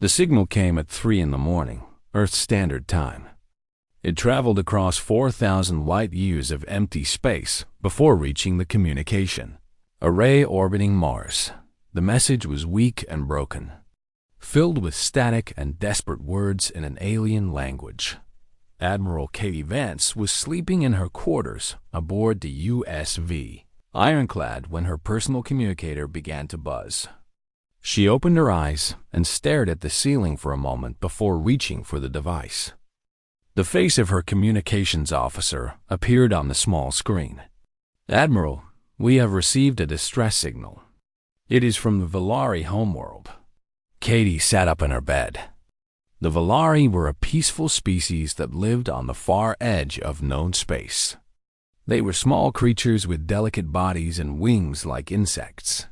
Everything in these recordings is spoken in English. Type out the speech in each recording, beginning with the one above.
The signal came at 3 in the morning, Earth Standard Time. It traveled across 4,000 light-years of empty space before reaching the communication array orbiting Mars. The message was weak and broken, filled with static and desperate words in an alien language. Admiral Katie Vance was sleeping in her quarters aboard the USV Ironclad when her personal communicator began to buzz. She opened her eyes and stared at the ceiling for a moment before reaching for the device. The face of her communications officer appeared on the small screen. "Admiral, we have received a distress signal. It is from the Valari homeworld." Katie sat up in her bed. The Valari were a peaceful species that lived on the far edge of known space. They were small creatures with delicate bodies and wings like insects.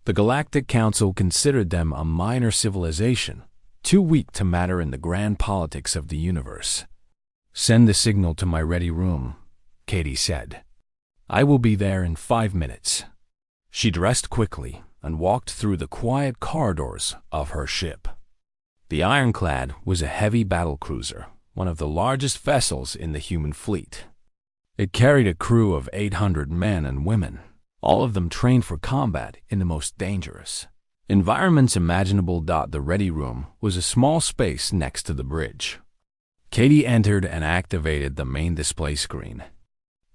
The Galactic Council considered them a minor civilization, too weak to matter in the grand politics of the universe. "Send the signal to my ready room," Katie said. "I will be there in 5 minutes." She dressed quickly and walked through the quiet corridors of her ship. The Ironclad was a heavy battlecruiser, one of the largest vessels in the human fleet. It carried a crew of 800 men and women, all of them trained for combat in the most dangerous environments imaginable. The ready room was a small space next to the bridge. Katie entered and activated the main display screen.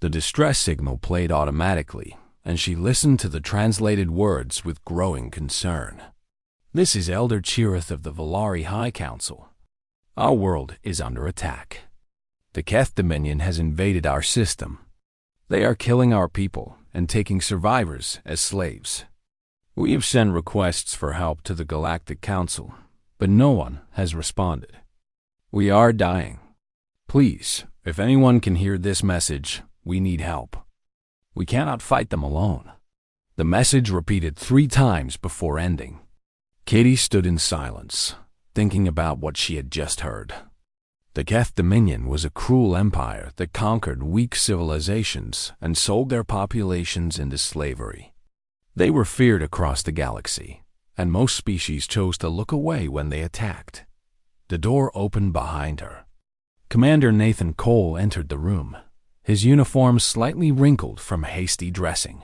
The distress signal played automatically, and she listened to the translated words with growing concern. "This is Elder Cherith of the Valari High Council. Our world is under attack. The Keth Dominion has invaded our system. They are killing our people and taking survivors as slaves. We have sent requests for help to the Galactic Council, but no one has responded. We are dying. Please, if anyone can hear this message, we need help. We cannot fight them alone." The message repeated 3 times before ending. Katie stood in silence, thinking about what she had just heard. The Keth Dominion was a cruel empire that conquered weak civilizations and sold their populations into slavery. They were feared across the galaxy, and most species chose to look away when they attacked. The door opened behind her. Commander Nathan Cole entered the room, his uniform slightly wrinkled from hasty dressing.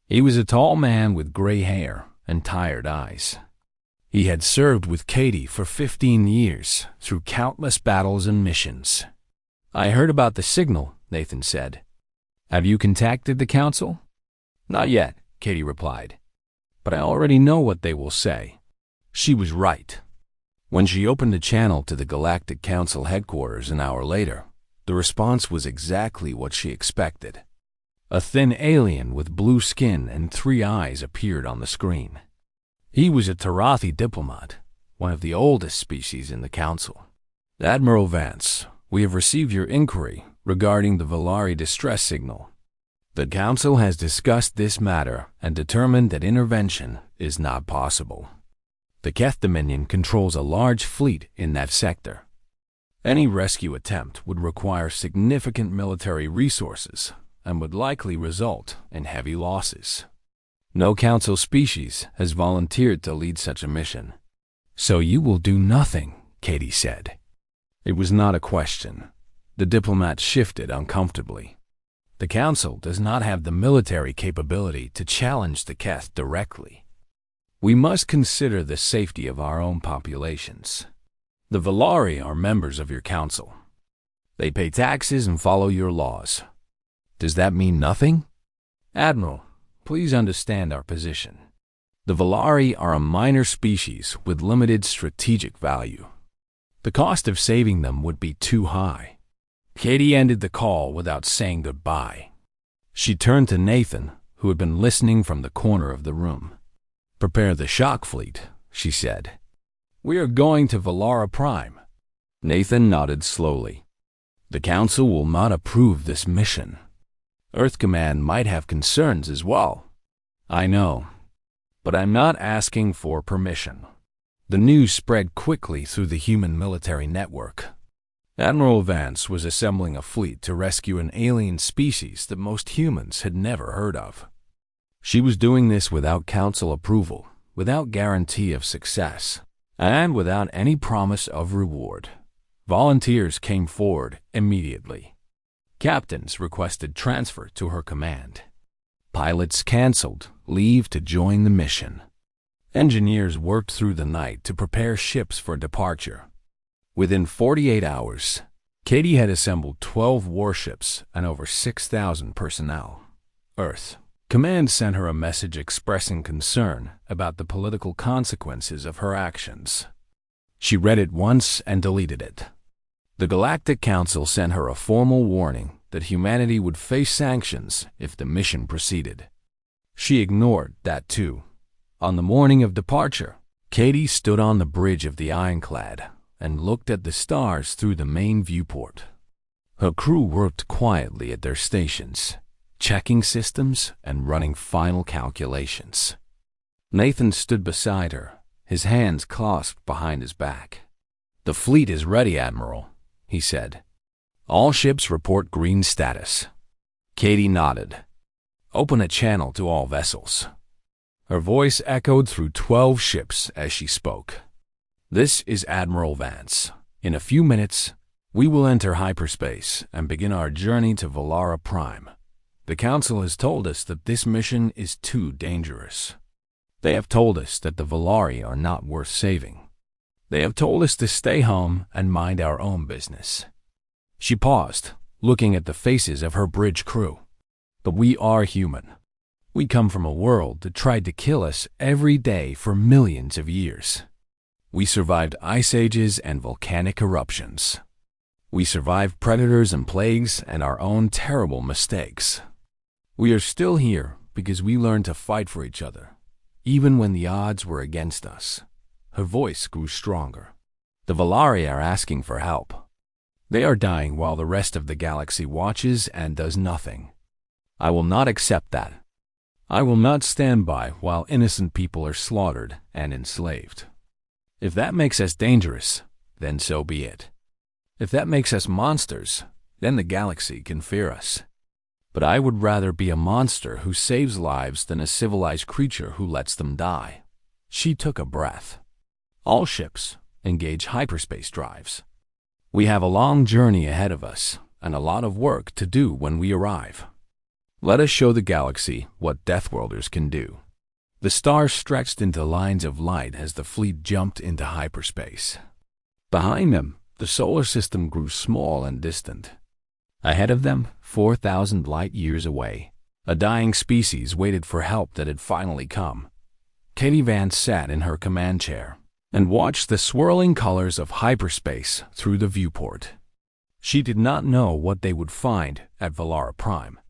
He was a tall man with gray hair and tired eyes. He had served with Katie for 15 years through countless battles and missions. "I heard about the signal," Nathan said. "Have you contacted the Council?" "Not yet," Katie replied. "But I already know what they will say." She was right. When she opened the channel to the Galactic Council headquarters an hour later, the response was exactly what she expected. A thin alien with blue skin and 3 eyes appeared on the screen. He was a Tarathi diplomat, one of the oldest species in the Council. "Admiral Vance, we have received your inquiry regarding the Valari distress signal. The Council has discussed this matter and determined that intervention is not possible. The Keth Dominion controls a large fleet in that sector. Any rescue attempt would require significant military resources and would likely result in heavy losses. No Council species has volunteered to lead such a mission." "So you will do nothing," Katie said. It was not a question. The diplomat shifted uncomfortably. "The Council does not have the military capability to challenge the Keth directly. We must consider the safety of our own populations. The Valari are members of your Council. They pay taxes and follow your laws. Does that mean nothing?" "Admiral, please understand our position. The Valari are a minor species with limited strategic value. The cost of saving them would be too high." Katie ended the call without saying goodbye. She turned to Nathan, who had been listening from the corner of the room. "Prepare the shock fleet," she said. "We are going to Valara Prime." Nathan nodded slowly. "The Council will not approve this mission. Earth Command might have concerns as well." "I know, but I'm not asking for permission." The news spread quickly through the human military network. Admiral Vance was assembling a fleet to rescue an alien species that most humans had never heard of. She was doing this without Council approval, without guarantee of success, And without any promise of reward, volunteers came forward immediately. Captains requested transfer to her command. Pilots canceled leave to join the mission. Engineers worked through the night to prepare ships for departure. Within 48 hours, Katie had assembled 12 warships and over 6,000 personnel. Earth Command sent her a message expressing concern about the political consequences of her actions. She read it once and deleted it. The Galactic Council sent her a formal warning that humanity would face sanctions if the mission proceeded. She ignored that too. On the morning of departure, Katie stood on the bridge of the ironclad and looked at the stars through the main viewport. Her crew worked quietly at their stations, checking systems and running final calculations. Nathan stood beside her, his hands clasped behind his back. "The fleet is ready, Admiral," he said. "All ships report green status." Katie nodded. "Open a channel to all vessels." Her voice echoed through 12 ships as she spoke. "This is Admiral Vance. In a few minutes, we will enter hyperspace and begin our journey to Valara Prime. The Council has told us that this mission is too dangerous. They have told us that the Valari are not worth saving. They have told us to stay home and mind our own business." She paused, looking at the faces of her bridge crew. "But we are human. We come from a world that tried to kill us every day for millions of years. We survived ice ages and volcanic eruptions. We survived predators and plagues and our own terrible mistakes. We are still here because we learned to fight for each other, even when the odds were against us." Her voice grew stronger. "The Valari are asking for help. They are dying while the rest of the galaxy watches and does nothing. I will not accept that. I will not stand by while innocent people are slaughtered and enslaved. If that makes us dangerous, then so be it. If that makes us monsters, then the galaxy can fear us. But I would rather be a monster who saves lives than a civilized creature who lets them die." She took a breath. "All ships engage hyperspace drives. We have a long journey ahead of us and a lot of work to do when we arrive. Let us show the galaxy what Deathworlders can do." The stars stretched into lines of light as the fleet jumped into hyperspace. Behind them, the solar system grew small and distant. Ahead of them, 4,000 light years away, a dying species waited for help that had finally come. Katie Vance sat in her command chair and watched the swirling colors of hyperspace through the viewport. She did not know what they would find at Valara Prime.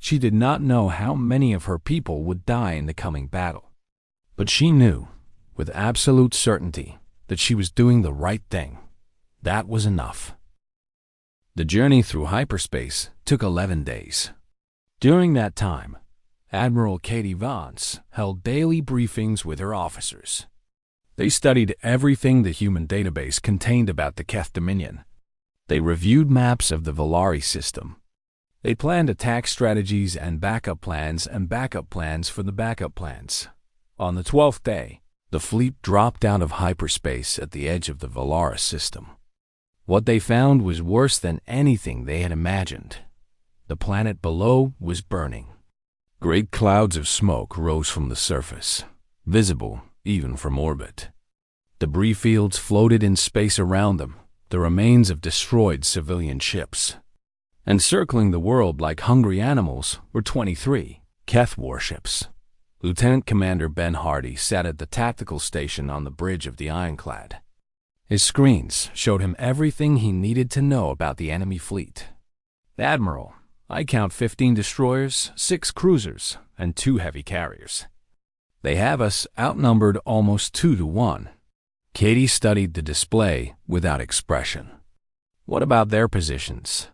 She did not know how many of her people would die in the coming battle. But she knew, with absolute certainty, that she was doing the right thing. That was enough. The journey through hyperspace took 11 days. During that time, Admiral Katie Vance held daily briefings with her officers. They studied everything the human database contained about the Keth Dominion. They reviewed maps of the Valari system. They planned attack strategies and backup plans for the backup plans. On the 12th day, the fleet dropped out of hyperspace at the edge of the Valara system. What they found was worse than anything they had imagined. The planet below was burning. Great clouds of smoke rose from the surface, visible even from orbit. Debris fields floated in space around them, the remains of destroyed civilian ships. Encircling the world like hungry animals were 23 Keth warships. Lieutenant Commander Ben Hardy sat at the tactical station on the bridge of the ironclad. His screens showed him everything he needed to know about the enemy fleet. "Admiral, I count 15 destroyers, 6 cruisers, and 2 heavy carriers. They have us outnumbered almost 2 to 1. Katie studied the display without expression. "What about their positions?"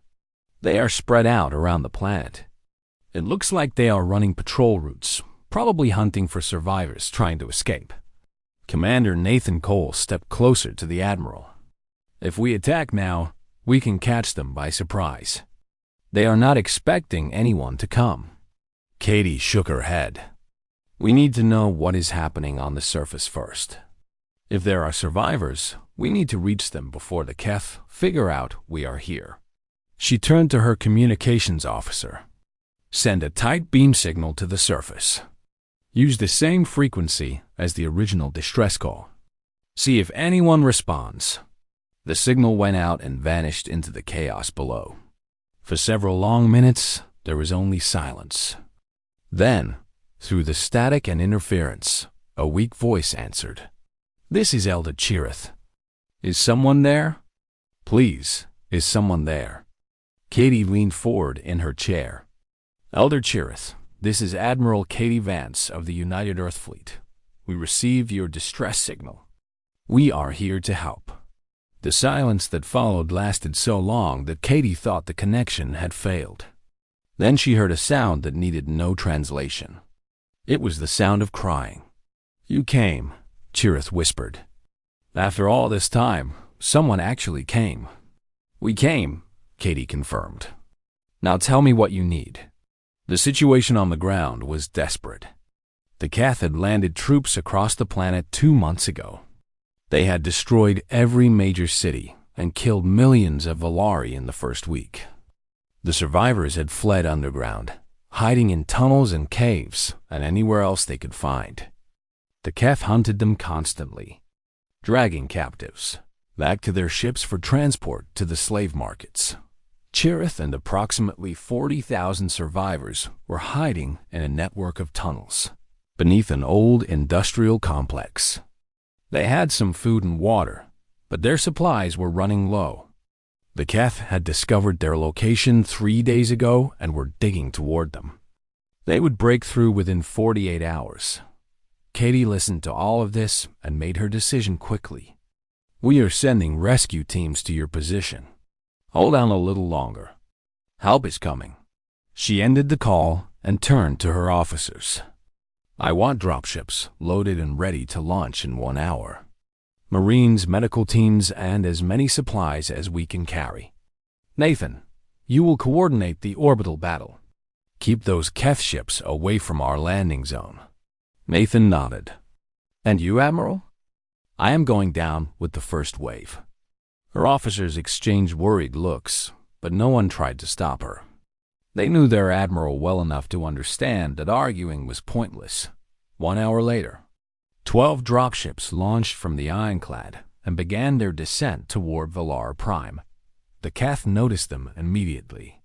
"They are spread out around the planet. It looks like they are running patrol routes, probably hunting for survivors trying to escape." Commander Nathan Cole stepped closer to the Admiral. "If we attack now, we can catch them by surprise. They are not expecting anyone to come." Katie shook her head. "We need to know what is happening on the surface first. If there are survivors, we need to reach them before the Keth figure out we are here. She turned to her communications officer. Send a tight beam signal to the surface. Use the same frequency as the original distress call. See if anyone responds. The signal went out and vanished into the chaos below. For several long minutes, there was only silence. Then, through the static and interference, a weak voice answered. This is Elder Chirith. Is someone there? Please, is someone there? Katie leaned forward in her chair. Elder Chirith, this is Admiral Katie Vance of the United Earth Fleet. We received your distress signal. We are here to help. The silence that followed lasted so long that Katie thought the connection had failed. Then she heard a sound that needed no translation. It was the sound of crying. You came, Chirith whispered. After all this time, someone actually came. We came, Katie confirmed. Now tell me what you need. The situation on the ground was desperate. The Keth had landed troops across the planet 2 months ago. They had destroyed every major city and killed millions of Valari in the first week. The survivors had fled underground, hiding in tunnels and caves and anywhere else they could find. The Keth hunted them constantly, dragging captives back to their ships for transport to the slave markets. Chirith and approximately 40,000 survivors were hiding in a network of tunnels beneath an old industrial complex. They had some food and water, but their supplies were running low. The Keth had discovered their location 3 days ago and were digging toward them. They would break through within 48 hours. Katie listened to all of this and made her decision quickly. We are sending rescue teams to your position. Hold on a little longer. Help is coming. She ended the call and turned to her officers. I want dropships loaded and ready to launch in 1 hour. Marines, medical teams, and as many supplies as we can carry. Nathan, you will coordinate the orbital battle. Keep those Keth ships away from our landing zone. Nathan nodded. And you, Admiral? I am going down with the first wave. Her officers exchanged worried looks, but no one tried to stop her. They knew their admiral well enough to understand that arguing was pointless. 1 hour later, 12 dropships launched from the ironclad and began their descent toward Valar Prime. The Keth noticed them immediately.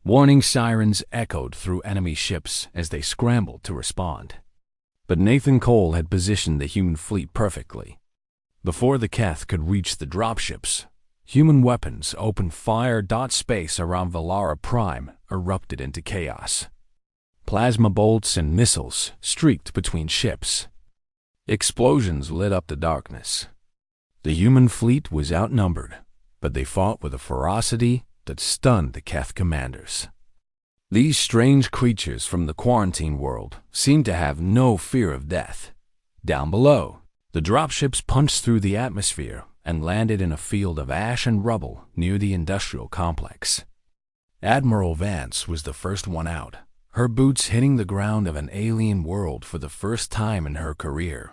Warning sirens echoed through enemy ships as they scrambled to respond. But Nathan Cole had positioned the human fleet perfectly. Before the Keth could reach the dropships, human weapons opened fire. Space around Valara Prime erupted into chaos. Plasma bolts and missiles streaked between ships. Explosions lit up the darkness. The human fleet was outnumbered, but they fought with a ferocity that stunned the Keth commanders. These strange creatures from the quarantine world seemed to have no fear of death. Down below, the dropships punched through the atmosphere and landed in a field of ash and rubble near the industrial complex. Admiral Vance was the first one out, her boots hitting the ground of an alien world for the first time in her career.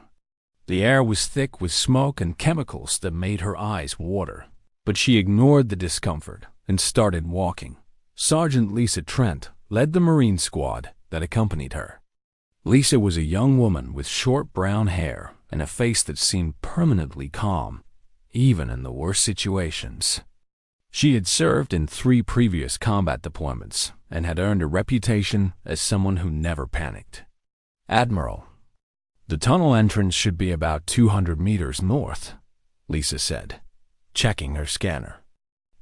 The air was thick with smoke and chemicals that made her eyes water, but she ignored the discomfort and started walking. Sergeant Lisa Trent led the Marine squad that accompanied her. Lisa was a young woman with short brown hair and a face that seemed permanently calm, even in the worst situations. She had served in 3 previous combat deployments and had earned a reputation as someone who never panicked. Admiral, the tunnel entrance should be about 200 meters north, Lisa said, checking her scanner.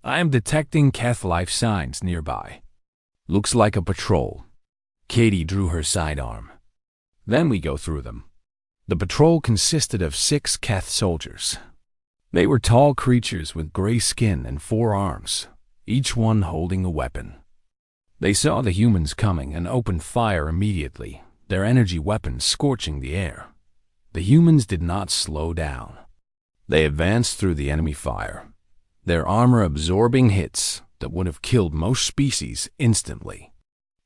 I am detecting Keth life signs nearby. Looks like a patrol. Katie drew her sidearm. Then we go through them. The patrol consisted of 6 Keth soldiers. They were tall creatures with gray skin and 4 arms, each one holding a weapon. They saw the humans coming and opened fire immediately, their energy weapons scorching the air. The humans did not slow down. They advanced through the enemy fire, their armor absorbing hits that would have killed most species instantly.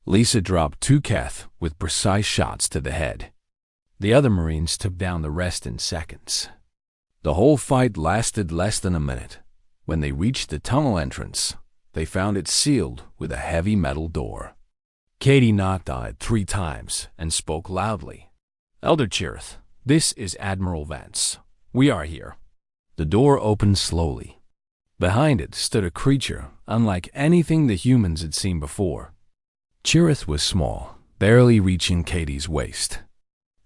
Lisa dropped 2 Keth with precise shots to the head. The other Marines took down the rest in seconds. The whole fight lasted less than a minute. When they reached the tunnel entrance, they found it sealed with a heavy metal door. Katie knocked on it 3 times and spoke loudly. "Elder Chirith, this is Admiral Vance. We are here." The door opened slowly. Behind it stood a creature unlike anything the humans had seen before. Chirith was small, barely reaching Katie's waist.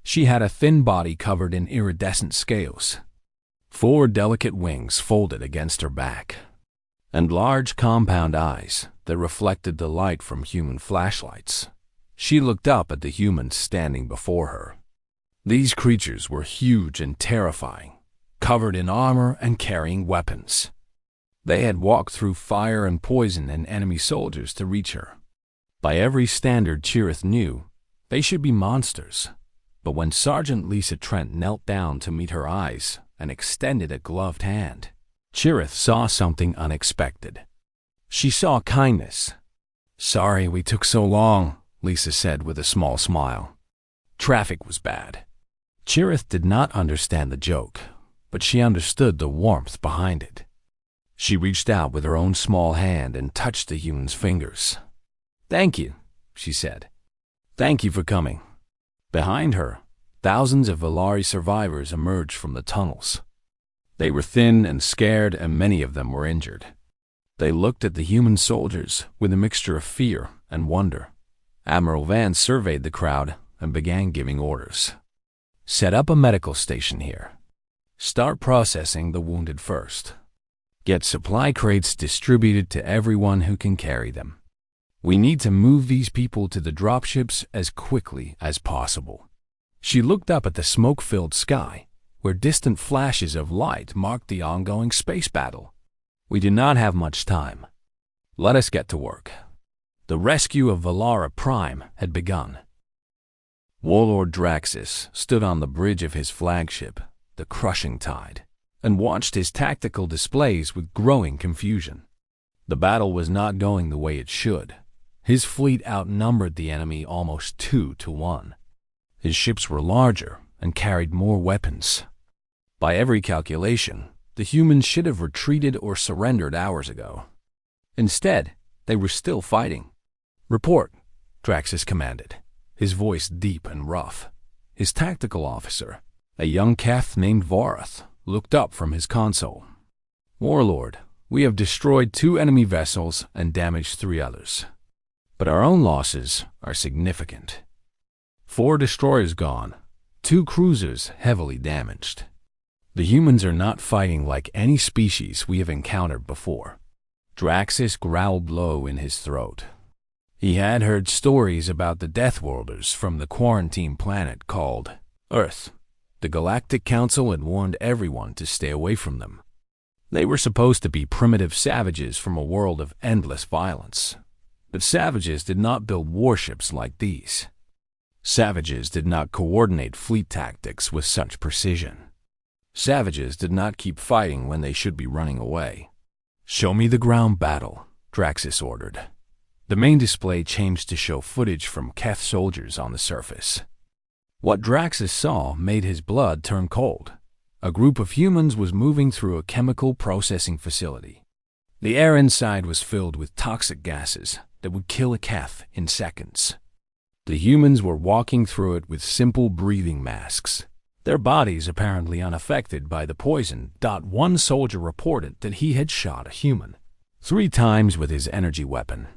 She had a thin body covered in iridescent scales, 4 delicate wings folded against her back, and large compound eyes that reflected the light from human flashlights. She looked up at the humans standing before her. These creatures were huge and terrifying, covered in armor and carrying weapons. They had walked through fire and poison and enemy soldiers to reach her. By every standard Chirith knew, they should be monsters. But when Sergeant Lisa Trent knelt down to meet her eyes and extended a gloved hand, Chirith saw something unexpected. She saw kindness. "Sorry we took so long," Lisa said with a small smile. "Traffic was bad." Chirith did not understand the joke, but she understood the warmth behind it. She reached out with her own small hand and touched the human's fingers. "Thank you," she said. "Thank you for coming." Behind her, thousands of Valari survivors emerged from the tunnels. They were thin and scared, and many of them were injured. They looked at the human soldiers with a mixture of fear and wonder. Admiral Vance surveyed the crowd and began giving orders. "Set up a medical station here. Start processing the wounded first. Get supply crates distributed to everyone who can carry them. We need to move these people to the dropships as quickly as possible." She looked up at the smoke-filled sky, where distant flashes of light marked the ongoing space battle. "We do not have much time. Let us get to work." The rescue of Valara Prime had begun. Warlord Draxus stood on the bridge of his flagship, the Crushing Tide, and watched his tactical displays with growing confusion. The battle was not going the way it should. His fleet outnumbered the enemy almost 2 to 1. His ships were larger and carried more weapons. By every calculation, the humans should have retreated or surrendered hours ago. Instead, they were still fighting. "Report," Draxus commanded, his voice deep and rough. His tactical officer, a young Keth named Vorath, looked up from his console. "Warlord, we have destroyed 2 enemy vessels and damaged 3 others. But our own losses are significant. 4 destroyers gone, 2 cruisers heavily damaged. The humans are not fighting like any species we have encountered before." Draxus growled low in his throat. He had heard stories about the Deathworlders from the quarantine planet called Earth. The Galactic Council had warned everyone to stay away from them. They were supposed to be primitive savages from a world of endless violence. But savages did not build warships like these. Savages did not coordinate fleet tactics with such precision. Savages did not keep fighting when they should be running away. "Show me the ground battle," Draxus ordered. The main display changed to show footage from Keth soldiers on the surface. What Draxus saw made his blood turn cold. A group of humans was moving through a chemical processing facility. The air inside was filled with toxic gases that would kill a Keth in seconds. The humans were walking through it with simple breathing masks, their bodies apparently unaffected by the poison. One soldier reported that he had shot a human 3 times with his energy weapon.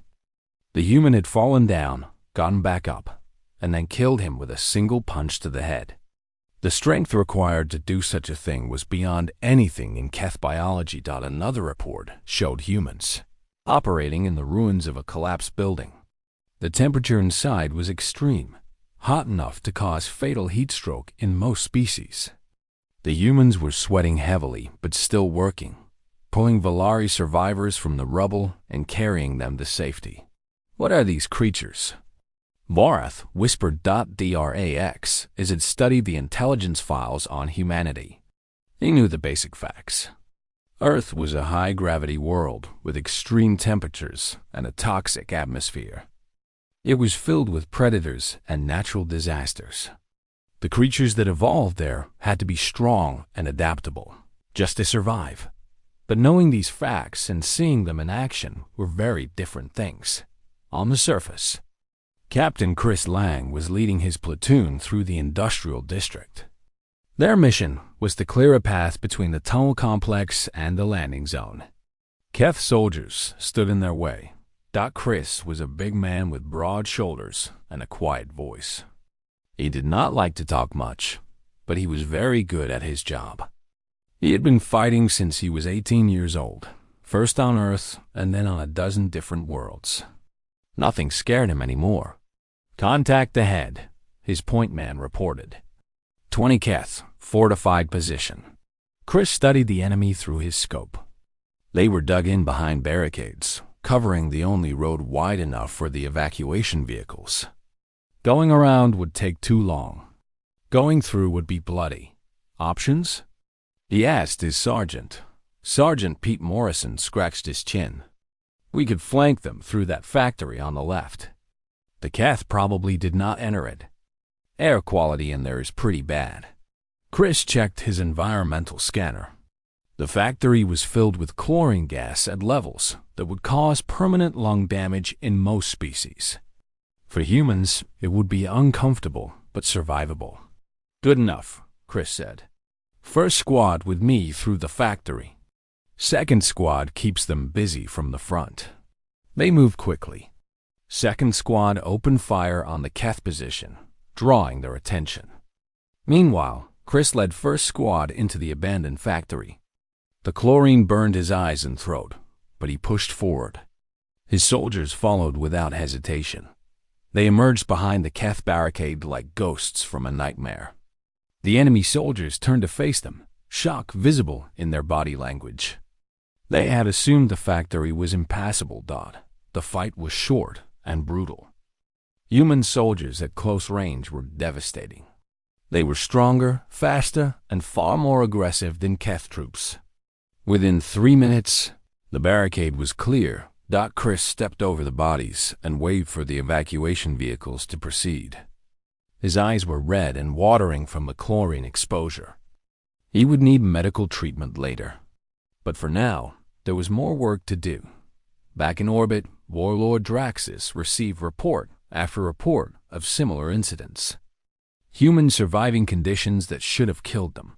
The human had fallen down, gotten back up, and then killed him with a single punch to the head. The strength required to do such a thing was beyond anything in Keth biology. Another report showed humans operating in the ruins of a collapsed building. The temperature inside was extreme, hot enough to cause fatal heat stroke in most species. The humans were sweating heavily but still working, pulling Valari survivors from the rubble and carrying them to safety. "What are these creatures?" Vorath whispered. Drax, as had studied the intelligence files on humanity. He knew the basic facts. Earth was a high-gravity world with extreme temperatures and a toxic atmosphere. It was filled with predators and natural disasters. The creatures that evolved there had to be strong and adaptable. just to survive. But knowing these facts and seeing them in action were very different things. On the surface, Captain Chris Lang was leading his platoon through the industrial district. Their mission was to clear a path between the tunnel complex and the landing zone. Keth soldiers stood in their way. Chris was a big man with broad shoulders and a quiet voice. He did not like to talk much, but he was very good at his job. He had been fighting since he was 18 years old, first on Earth and then on a dozen different worlds. Nothing scared him anymore. "Contact ahead," his point man reported. 20 Keth, fortified position. Chris studied the enemy through his scope. They were dug in behind barricades, covering the only road wide enough for the evacuation vehicles. Going around would take too long. Going through would be bloody. Options? He asked his sergeant. Sergeant Pete Morrison scratched his chin. "We could flank them through that factory on the left. The Keth probably did not enter it. Air quality in there is pretty bad." Chris checked his environmental scanner. The factory was filled with chlorine gas at levels that would cause permanent lung damage in most species. For humans, it would be uncomfortable but survivable. "Good enough," Chris said. "First squad with me through the factory. Second squad keeps them busy from the front." They moved quickly. Second squad opened fire on the Keth position, drawing their attention. Meanwhile, Chris led first squad into the abandoned factory. The chlorine burned his eyes and throat, but he pushed forward. His soldiers followed without hesitation. They emerged behind the Keth barricade like ghosts from a nightmare. The enemy soldiers turned to face them, shock visible in their body language. They had assumed the factory was impassable. The fight was short and brutal. Human soldiers at close range were devastating. They were stronger, faster, and far more aggressive than Keth troops. Within 3 minutes, the barricade was clear. Chris stepped over the bodies and waved for the evacuation vehicles to proceed. His eyes were red and watering from the chlorine exposure. He would need medical treatment later. But for now, there was more work to do. Back in orbit, Warlord Draxus received report after report of similar incidents. Humans surviving conditions that should have killed them.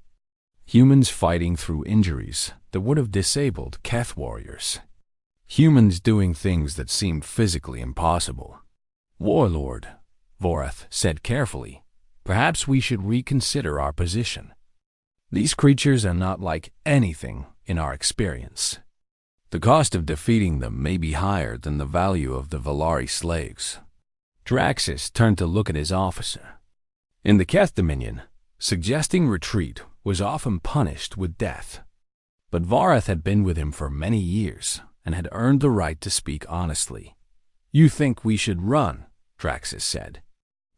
Humans fighting through injuries that would have disabled Keth warriors. Humans doing things that seemed physically impossible. "Warlord," Vorath said carefully, "perhaps we should reconsider our position. These creatures are not like anything in our experience. The cost of defeating them may be higher than the value of the Valari slaves." Draxus turned to look at his officer. In the Keth Dominion, suggesting retreat was often punished with death. But Vorath had been with him for many years and had earned the right to speak honestly. "You think we should run," Draxus said.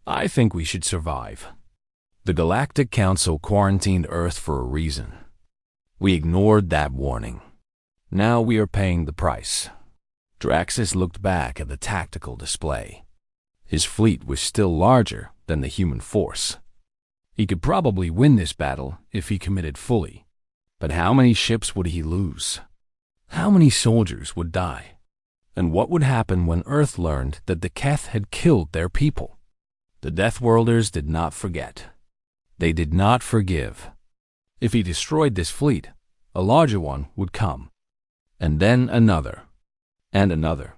"I think we should survive. The Galactic Council quarantined Earth for a reason. We ignored that warning. Now we are paying the price." Draxus looked back at the tactical display. His fleet was still larger than the human force. He could probably win this battle if he committed fully. But how many ships would he lose? How many soldiers would die? And what would happen when Earth learned that the Keth had killed their people? The Deathworlders did not forget. They did not forgive. If he destroyed this fleet, a larger one would come. And then another. And another.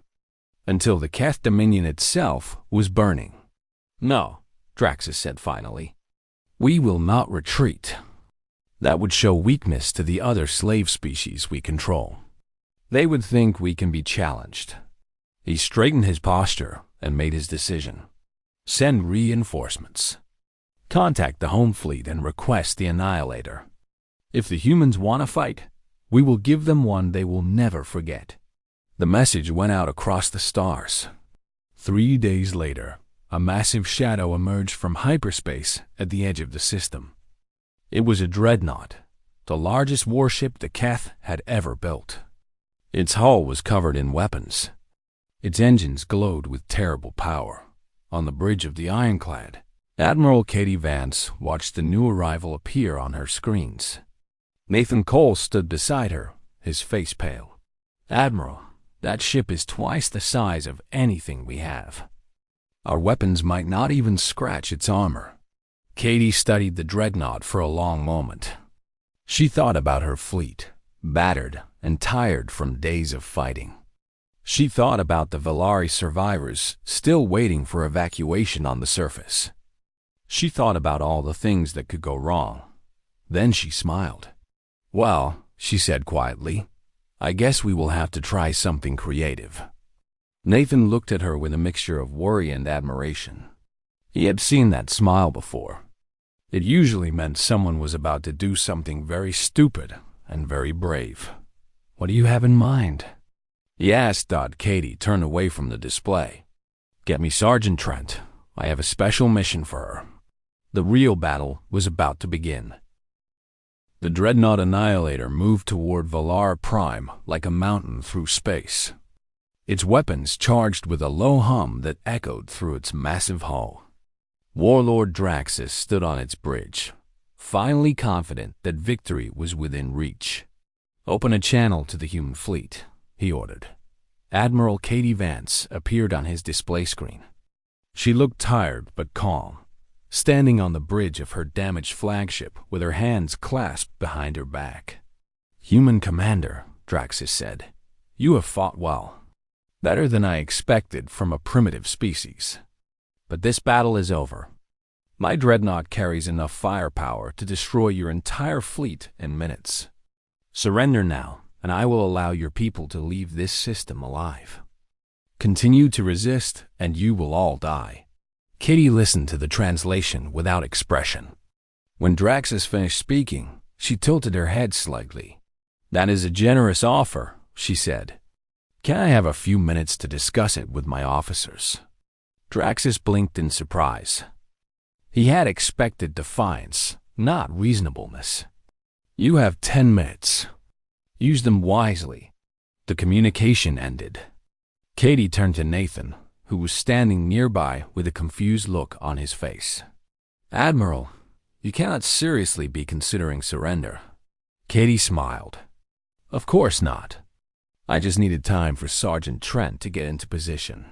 Until the Keth Dominion itself was burning. "No," Draxus said finally. "We will not retreat. That would show weakness to the other slave species we control. They would think we can be challenged." He straightened his posture and made his decision. "Send reinforcements. Contact the home fleet and request the Annihilator. If the humans want to fight, we will give them one they will never forget." The message went out across the stars. 3 days later, a massive shadow emerged from hyperspace at the edge of the system. It was a dreadnought, the largest warship the Keth had ever built. Its hull was covered in weapons. Its engines glowed with terrible power. On the bridge of the ironclad, Admiral Katie Vance watched the new arrival appear on her screens. Nathan Cole stood beside her, his face pale. "Admiral, that ship is twice the size of anything we have. Our weapons might not even scratch its armor." Katie studied the dreadnought for a long moment. She thought about her fleet, battered and tired from days of fighting. She thought about the Valari survivors still waiting for evacuation on the surface. She thought about all the things that could go wrong. Then she smiled. "Well," she said quietly, "I guess we will have to try something creative." Nathan looked at her with a mixture of worry and admiration. He had seen that smile before. It usually meant someone was about to do something very stupid and very brave. "What do you have in mind?" he asked. Katie turned away from the display. "Get me Sergeant Trent. I have a special mission for her." The real battle was about to begin. The Dreadnought Annihilator moved toward Valar Prime like a mountain through space. Its weapons charged with a low hum that echoed through its massive hull. Warlord Draxus stood on its bridge, finally confident that victory was within reach. "Open a channel to the human fleet," he ordered. Admiral Katie Vance appeared on his display screen. She looked tired but calm, standing on the bridge of her damaged flagship with her hands clasped behind her back. "Human Commander," Draxus said, "you have fought well. Better than I expected from a primitive species. But this battle is over. My dreadnought carries enough firepower to destroy your entire fleet in minutes. Surrender now, and I will allow your people to leave this system alive. Continue to resist, and you will all die." Katie listened to the translation without expression. When Draxus finished speaking, she tilted her head slightly. "That is a generous offer," she said. "Can I have a few minutes to discuss it with my officers?" Draxus blinked in surprise. He had expected defiance, not reasonableness. "You have 10 minutes. Use them wisely." The communication ended. Katie turned to Nathan, who was standing nearby with a confused look on his face. "Admiral, you cannot seriously be considering surrender." Katie smiled. "Of course not. I just needed time for Sergeant Trent to get into position."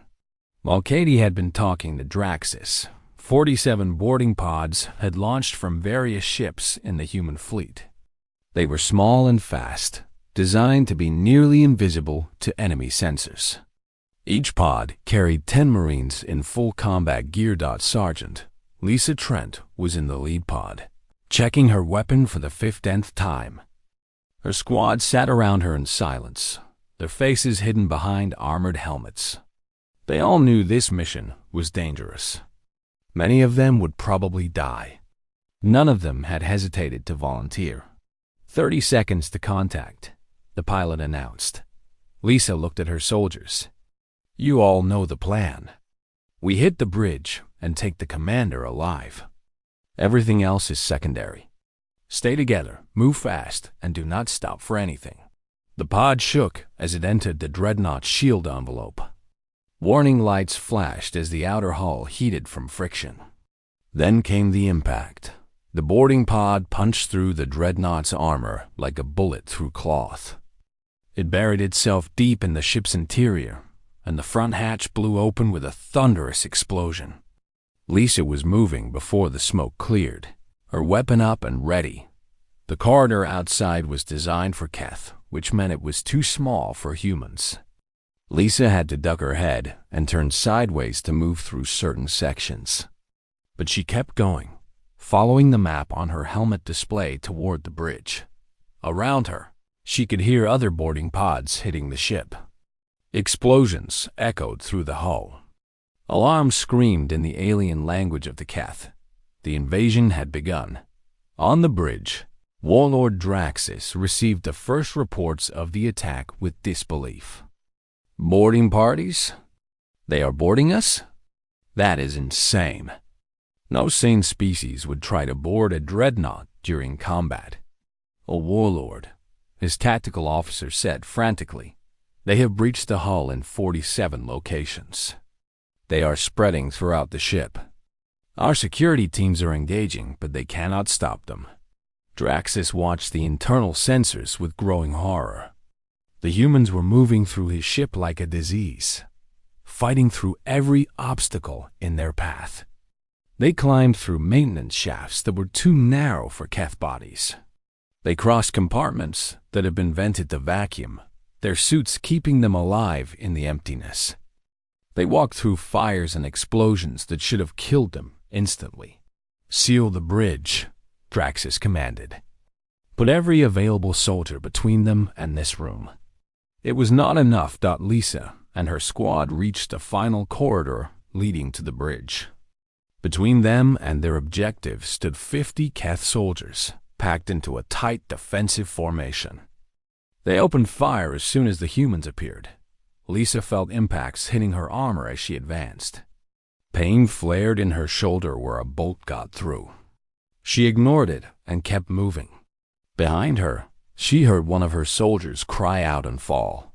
While Katie had been talking to Draxus, 47 boarding pods had launched from various ships in the human fleet. They were small and fast, designed to be nearly invisible to enemy sensors. Each pod carried 10 Marines in full combat gear. Sergeant Lisa Trent was in the lead pod, checking her weapon for the 50th time. Her squad sat around her in silence, their faces hidden behind armored helmets. They all knew this mission was dangerous. Many of them would probably die. None of them had hesitated to volunteer. 30 seconds to contact, the pilot announced. Lisa looked at her soldiers. "You all know the plan. We hit the bridge and take the commander alive. Everything else is secondary. Stay together, move fast, and do not stop for anything." The pod shook as it entered the dreadnought's shield envelope. Warning lights flashed as the outer hull heated from friction. Then came the impact. The boarding pod punched through the dreadnought's armor like a bullet through cloth. It buried itself deep in the ship's interior, and the front hatch blew open with a thunderous explosion. Lisa was moving before the smoke cleared, her weapon up and ready. The corridor outside was designed for Keth, which meant it was too small for humans. Lisa had to duck her head and turn sideways to move through certain sections. But she kept going, following the map on her helmet display toward the bridge. Around her, she could hear other boarding pods hitting the ship. Explosions echoed through the hull. Alarms screamed in the alien language of the Keth. The invasion had begun. On the bridge, Warlord Draxus received the first reports of the attack with disbelief. "Boarding parties? They are boarding us? That is insane. No sane species would try to board a dreadnought during combat." "A warlord," his tactical officer said frantically. "They have breached the hull in 47 locations. They are spreading throughout the ship. Our security teams are engaging, but they cannot stop them." Draxus watched the internal sensors with growing horror. The humans were moving through his ship like a disease, fighting through every obstacle in their path. They climbed through maintenance shafts that were too narrow for Keth bodies. They crossed compartments that had been vented to vacuum, their suits keeping them alive in the emptiness. They walked through fires and explosions that should have killed them instantly. "Seal the bridge," Draxus commanded. "Put every available soldier between them and this room." It was not enough. Lisa and her squad reached a final corridor leading to the bridge. Between them and their objective stood 50 Keth soldiers, packed into a tight defensive formation. They opened fire as soon as the humans appeared. Lisa felt impacts hitting her armor as she advanced. Pain flared in her shoulder where a bolt got through. She ignored it and kept moving. Behind her, she heard one of her soldiers cry out and fall.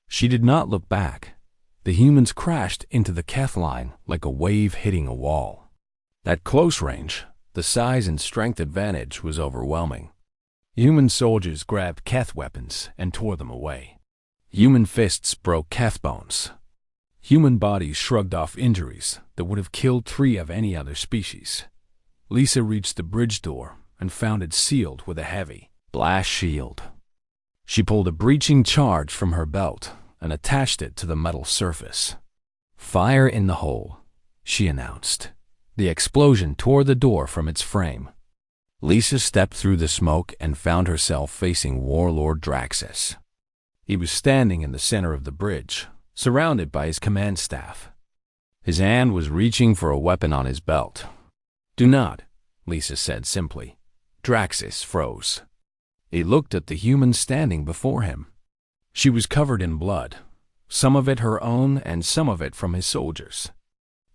She did not look back. The humans crashed into the Keth line like a wave hitting a wall. At close range, the size and strength advantage was overwhelming. Human soldiers grabbed Keth weapons and tore them away. Human fists broke Keth bones. Human bodies shrugged off injuries that would have killed 3 of any other species. Lisa reached the bridge door and found it sealed with a heavy blast shield. She pulled a breaching charge from her belt and attached it to the metal surface. "Fire in the hole," she announced. The explosion tore the door from its frame. Lisa stepped through the smoke and found herself facing Warlord Draxus. He was standing in the center of the bridge, surrounded by his command staff. His hand was reaching for a weapon on his belt. "Do not," Lisa said simply. Draxus froze. He looked at the human standing before him. She was covered in blood, some of it her own and some of it from his soldiers.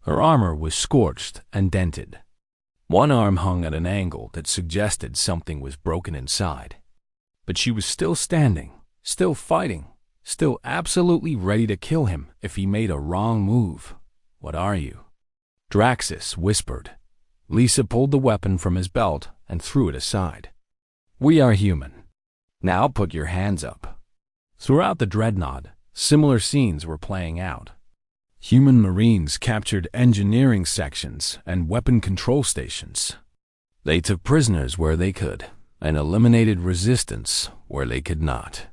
Her armor was scorched and dented. One arm hung at an angle that suggested something was broken inside. But she was still standing, still fighting, still absolutely ready to kill him if he made a wrong move. "What are you?" Draxus whispered. Lisa pulled the weapon from his belt and threw it aside. "We are human. Now put your hands up." Throughout the dreadnought, similar scenes were playing out. Human Marines captured engineering sections and weapon control stations. They took prisoners where they could and eliminated resistance where they could not.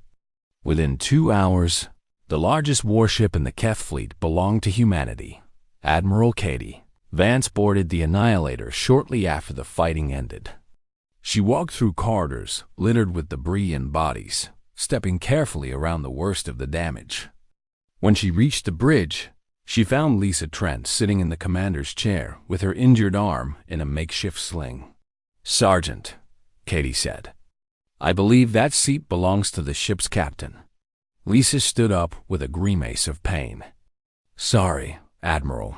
Within 2 hours, the largest warship in the Keth fleet belonged to humanity, Admiral Katie. Vance boarded the Annihilator shortly after the fighting ended. She walked through corridors littered with debris and bodies, stepping carefully around the worst of the damage. When she reached the bridge, she found Lisa Trent sitting in the commander's chair with her injured arm in a makeshift sling. "Sergeant," Katie said, "I believe that seat belongs to the ship's captain." Lisa stood up with a grimace of pain. "Sorry, Admiral.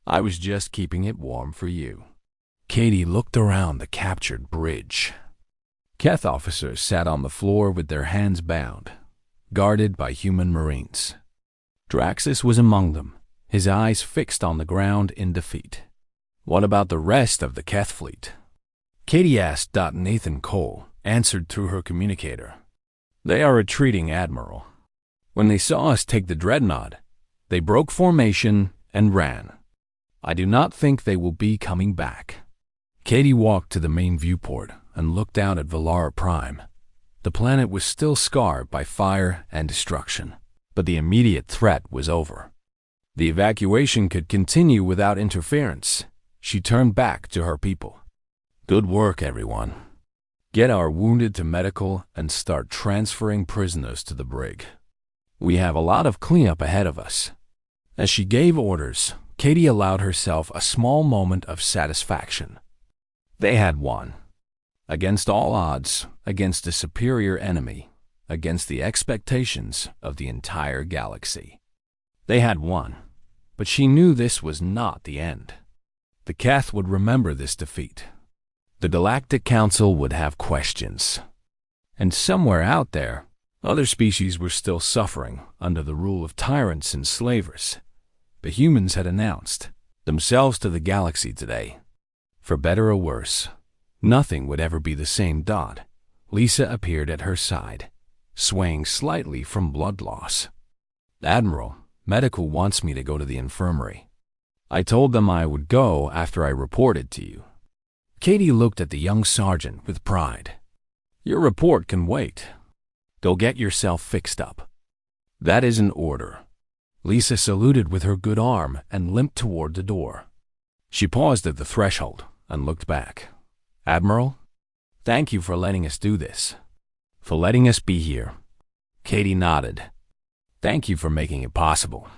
I was just keeping it warm for you." Katie looked around the captured bridge. Keth officers sat on the floor with their hands bound, guarded by human Marines. Draxus was among them, his eyes fixed on the ground in defeat. "What about the rest of the Keth fleet?" Katie asked. Nathan Cole answered through her communicator. "They are retreating, Admiral. When they saw us take the dreadnought, they broke formation and ran. I do not think they will be coming back." Katie walked to the main viewport and looked out at Valara Prime. The planet was still scarred by fire and destruction, but the immediate threat was over. The evacuation could continue without interference. She turned back to her people. "Good work, everyone. Get our wounded to medical and start transferring prisoners to the brig. We have a lot of cleanup ahead of us." As she gave orders, Katie allowed herself a small moment of satisfaction. They had won. Against all odds, against a superior enemy, against the expectations of the entire galaxy. They had won, but she knew this was not the end. The Keth would remember this defeat. The Galactic Council would have questions. And somewhere out there, other species were still suffering under the rule of tyrants and slavers. The humans had announced themselves to the galaxy today. For better or worse, Nothing would ever be the same. Lisa appeared at her side, swaying slightly from blood loss. Admiral, medical wants me to go to the infirmary. I told them I would go after I reported to you. Katie looked at the young sergeant with pride. Your report can wait. Go get yourself fixed up. That is an order. Lisa saluted with her good arm and limped toward the door. She paused at the threshold and looked back. Admiral, thank you for letting us do this. For letting us be here. Katie nodded. Thank you for making it possible.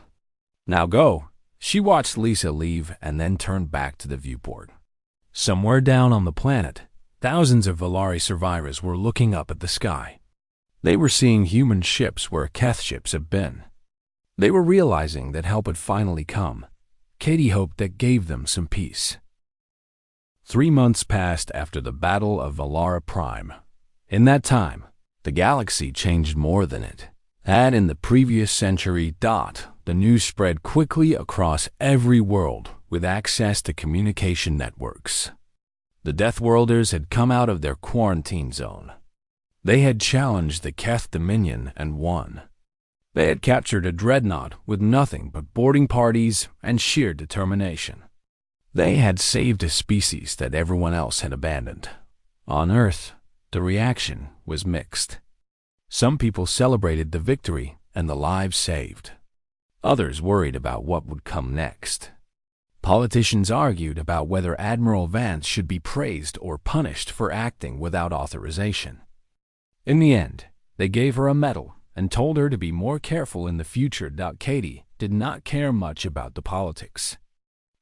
Now go. She watched Lisa leave and then turned back to the viewport. Somewhere down on the planet, thousands of Valari survivors were looking up at the sky. They were seeing human ships where Keth ships have been. They were realizing that help had finally come. Katie hoped that gave them some peace. 3 months passed after the Battle of Valara Prime. In that time, the galaxy changed more than it had in the previous century. The news spread quickly across every world with access to communication networks. The Deathworlders had come out of their quarantine zone. They had challenged the Keth Dominion and won. They had captured a dreadnought with nothing but boarding parties and sheer determination. They had saved a species that everyone else had abandoned. On Earth, the reaction was mixed. Some people celebrated the victory and the lives saved. Others worried about what would come next. Politicians argued about whether Admiral Vance should be praised or punished for acting without authorization. In the end, they gave her a medal and told her to be more careful in the future. Katie did not care much about the politics.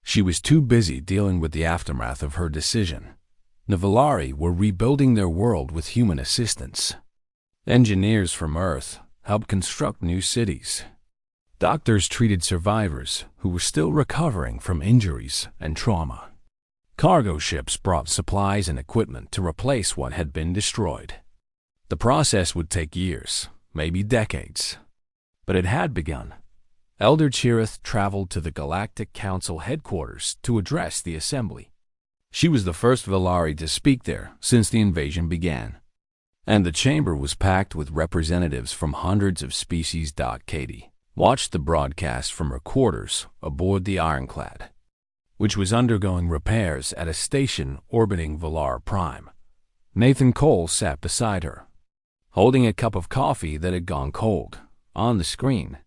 She was too busy dealing with the aftermath of her decision. The Valari were rebuilding their world with human assistance. Engineers from Earth helped construct new cities. Doctors treated survivors who were still recovering from injuries and trauma. Cargo ships brought supplies and equipment to replace what had been destroyed. The process would take years, maybe decades. But it had begun. Elder Cherith traveled to the Galactic Council headquarters to address the assembly. She was the first Valari to speak there since the invasion began. And the chamber was packed with representatives from hundreds of species. Katie watched the broadcast from her quarters aboard the Ironclad, which was undergoing repairs at a station orbiting Valara Prime. Nathan Cole sat beside her, holding a cup of coffee that had gone cold. On the screen,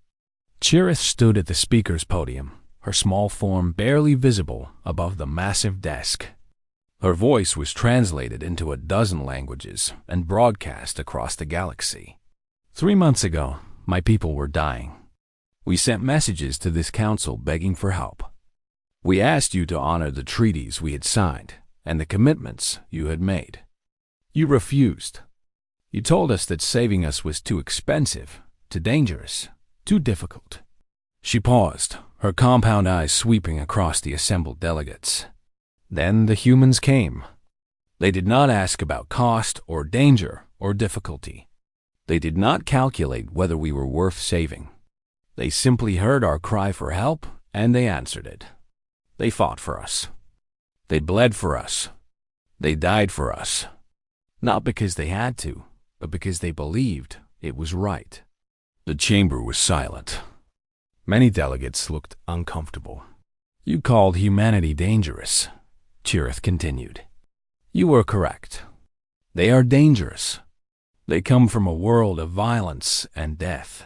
Cherith stood at the speaker's podium, her small form barely visible above the massive desk. Her voice was translated into a dozen languages and broadcast across the galaxy. 3 months ago, my people were dying. We sent messages to this council begging for help. We asked you to honor the treaties we had signed and the commitments you had made. You refused. You told us that saving us was too expensive, too dangerous, too difficult. She paused, her compound eyes sweeping across the assembled delegates. Then the humans came. They did not ask about cost or danger or difficulty. They did not calculate whether we were worth saving. They simply heard our cry for help and they answered it. They fought for us. They bled for us. They died for us. Not because they had to, but because they believed it was right. The chamber was silent. Many delegates looked uncomfortable. You called humanity dangerous, Cherith continued. You were correct. They are dangerous. They come from a world of violence and death.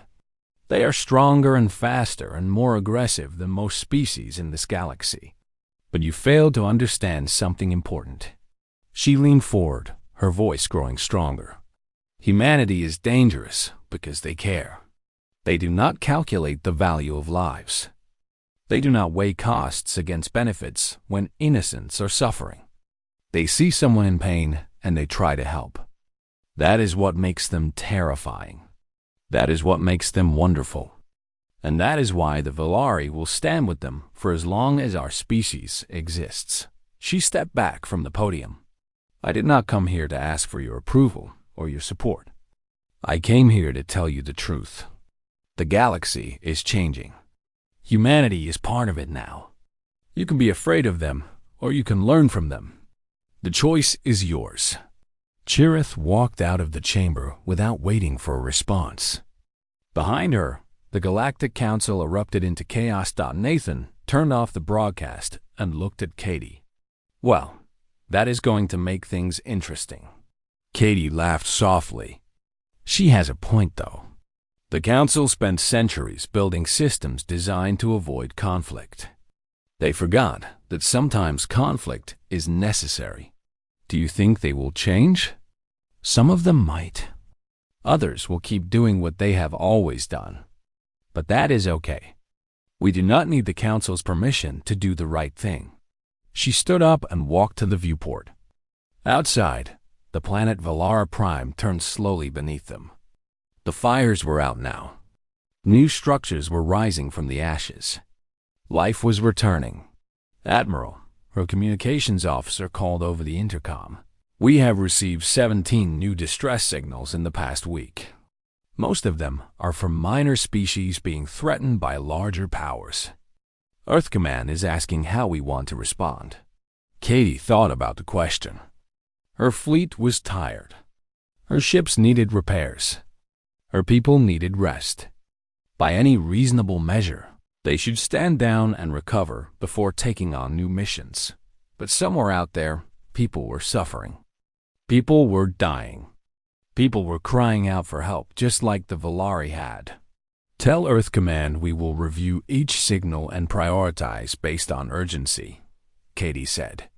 They are stronger and faster and more aggressive than most species in this galaxy. But you failed to understand something important. She leaned forward, her voice growing stronger. Humanity is dangerous because they care. They do not calculate the value of lives. They do not weigh costs against benefits when innocents are suffering. They see someone in pain and they try to help. That is what makes them terrifying. That is what makes them wonderful. And that is why the Valari will stand with them for as long as our species exists. She stepped back from the podium. I did not come here to ask for your approval or your support. I came here to tell you the truth. The galaxy is changing. Humanity is part of it now. You can be afraid of them, or you can learn from them. The choice is yours. Chirith walked out of the chamber without waiting for a response. Behind her, the Galactic Council erupted into chaos. Nathan turned off the broadcast and looked at Katie. Well, that is going to make things interesting. Katie laughed softly. She has a point, though. The Council spent centuries building systems designed to avoid conflict. They forgot that sometimes conflict is necessary. Do you think they will change? Some of them might. Others will keep doing what they have always done. But that is okay. We do not need the Council's permission to do the right thing. She stood up and walked to the viewport. Outside, the planet Valara Prime turned slowly beneath them. The fires were out now. New structures were rising from the ashes. Life was returning. Admiral, her communications officer, called over the intercom. We have received 17 new distress signals in the past week. Most of them are from minor species being threatened by larger powers. Earth Command is asking how we want to respond. Katie thought about the question. Her fleet was tired. Her ships needed repairs. Her people needed rest. By any reasonable measure, they should stand down and recover before taking on new missions. But somewhere out there, people were suffering. People were dying. People were crying out for help, just like the Valari had. Tell Earth Command we will review each signal and prioritize based on urgency, Katie said.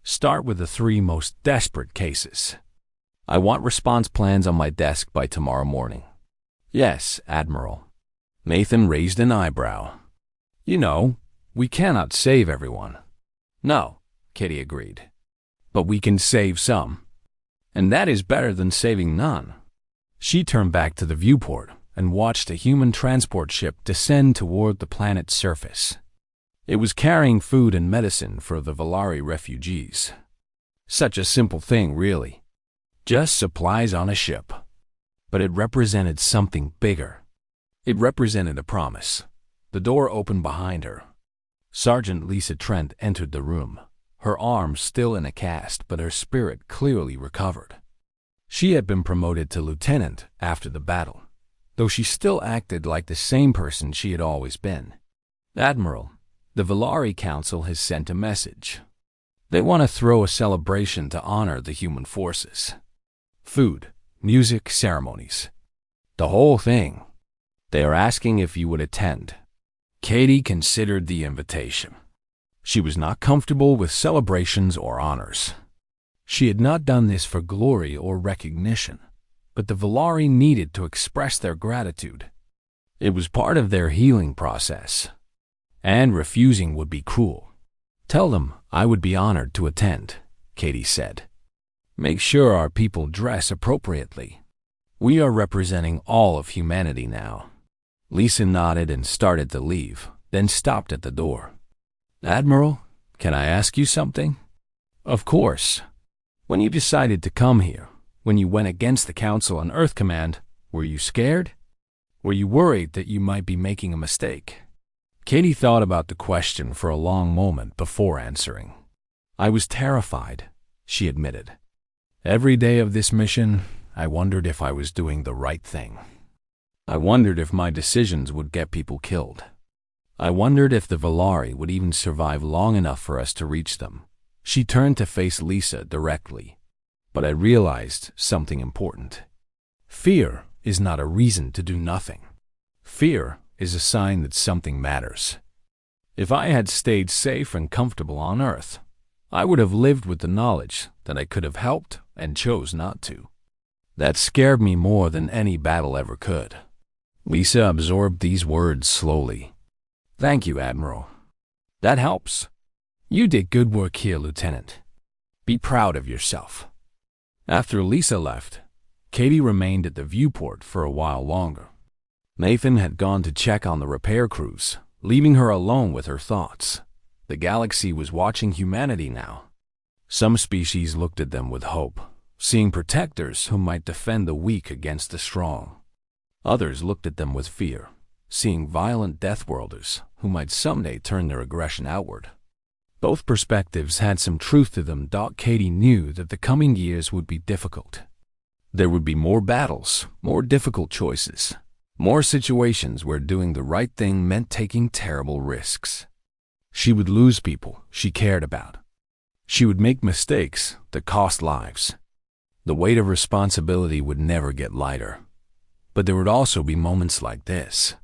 Start with the 3 most desperate cases. I want response plans on my desk by tomorrow morning. Yes, Admiral. Nathan raised an eyebrow. You know, we cannot save everyone. No, Katie agreed. But we can save some. And that is better than saving none. She turned back to the viewport and watched a human transport ship descend toward the planet's surface. It was carrying food and medicine for the Valari refugees. Such a simple thing, really. Just supplies on a ship. But it represented something bigger. It represented a promise. The door opened behind her. Sergeant Lisa Trent entered the room, her arms still in a cast, but her spirit clearly recovered. She had been promoted to lieutenant after the battle, though she still acted like the same person she had always been. Admiral, the Valari Council has sent a message. They want to throw a celebration to honor the human forces. Food, music, ceremonies. The whole thing. They are asking if you would attend. Katie considered the invitation. She was not comfortable with celebrations or honors. She had not done this for glory or recognition, but the Valari needed to express their gratitude. It was part of their healing process. And refusing would be cruel. Tell them I would be honored to attend, Katie said. Make sure our people dress appropriately. We are representing all of humanity now. Lisa nodded and started to leave, then stopped at the door. Admiral, can I ask you something? Of course. When you decided to come here, when you went against the Council and Earth Command, were you scared? Were you worried that you might be making a mistake? Katie thought about the question for a long moment before answering. I was terrified, she admitted. Every day of this mission, I wondered if I was doing the right thing. I wondered if my decisions would get people killed. I wondered if the Valari would even survive long enough for us to reach them. She turned to face Lisa directly. But I realized something important. Fear is not a reason to do nothing. Fear is a sign that something matters. If I had stayed safe and comfortable on Earth, I would have lived with the knowledge that I could have helped and chose not to. That scared me more than any battle ever could. Lisa absorbed these words slowly. Thank you, Admiral. That helps. You did good work here, Lieutenant. Be proud of yourself. After Lisa left, Katie remained at the viewport for a while longer. Nathan had gone to check on the repair crews, leaving her alone with her thoughts. The galaxy was watching humanity now. Some species looked at them with hope, seeing protectors who might defend the weak against the strong. Others looked at them with fear, seeing violent Deathworlders who might someday turn their aggression outward. Both perspectives had some truth to them. Katie knew that the coming years would be difficult. There would be more battles, more difficult choices, more situations where doing the right thing meant taking terrible risks. She would lose people she cared about. She would make mistakes that cost lives. The weight of responsibility would never get lighter. But there would also be moments like this.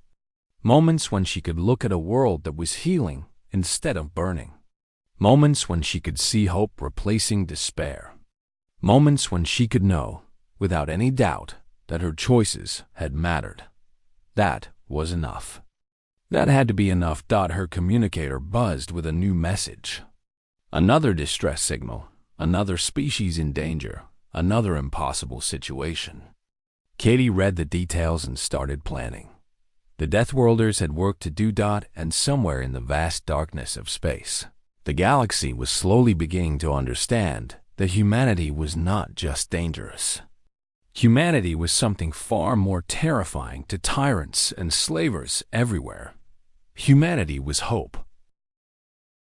Moments when she could look at a world that was healing instead of burning. Moments when she could see hope replacing despair. Moments when she could know, without any doubt, that her choices had mattered. That was enough. That had to be enough. Her communicator buzzed with a new message. Another distress signal, another species in danger, another impossible situation. Katie read the details and started planning. The Deathworlders had work to do. And somewhere in the vast darkness of space, the galaxy was slowly beginning to understand that humanity was not just dangerous. Humanity was something far more terrifying to tyrants and slavers everywhere. Humanity was hope.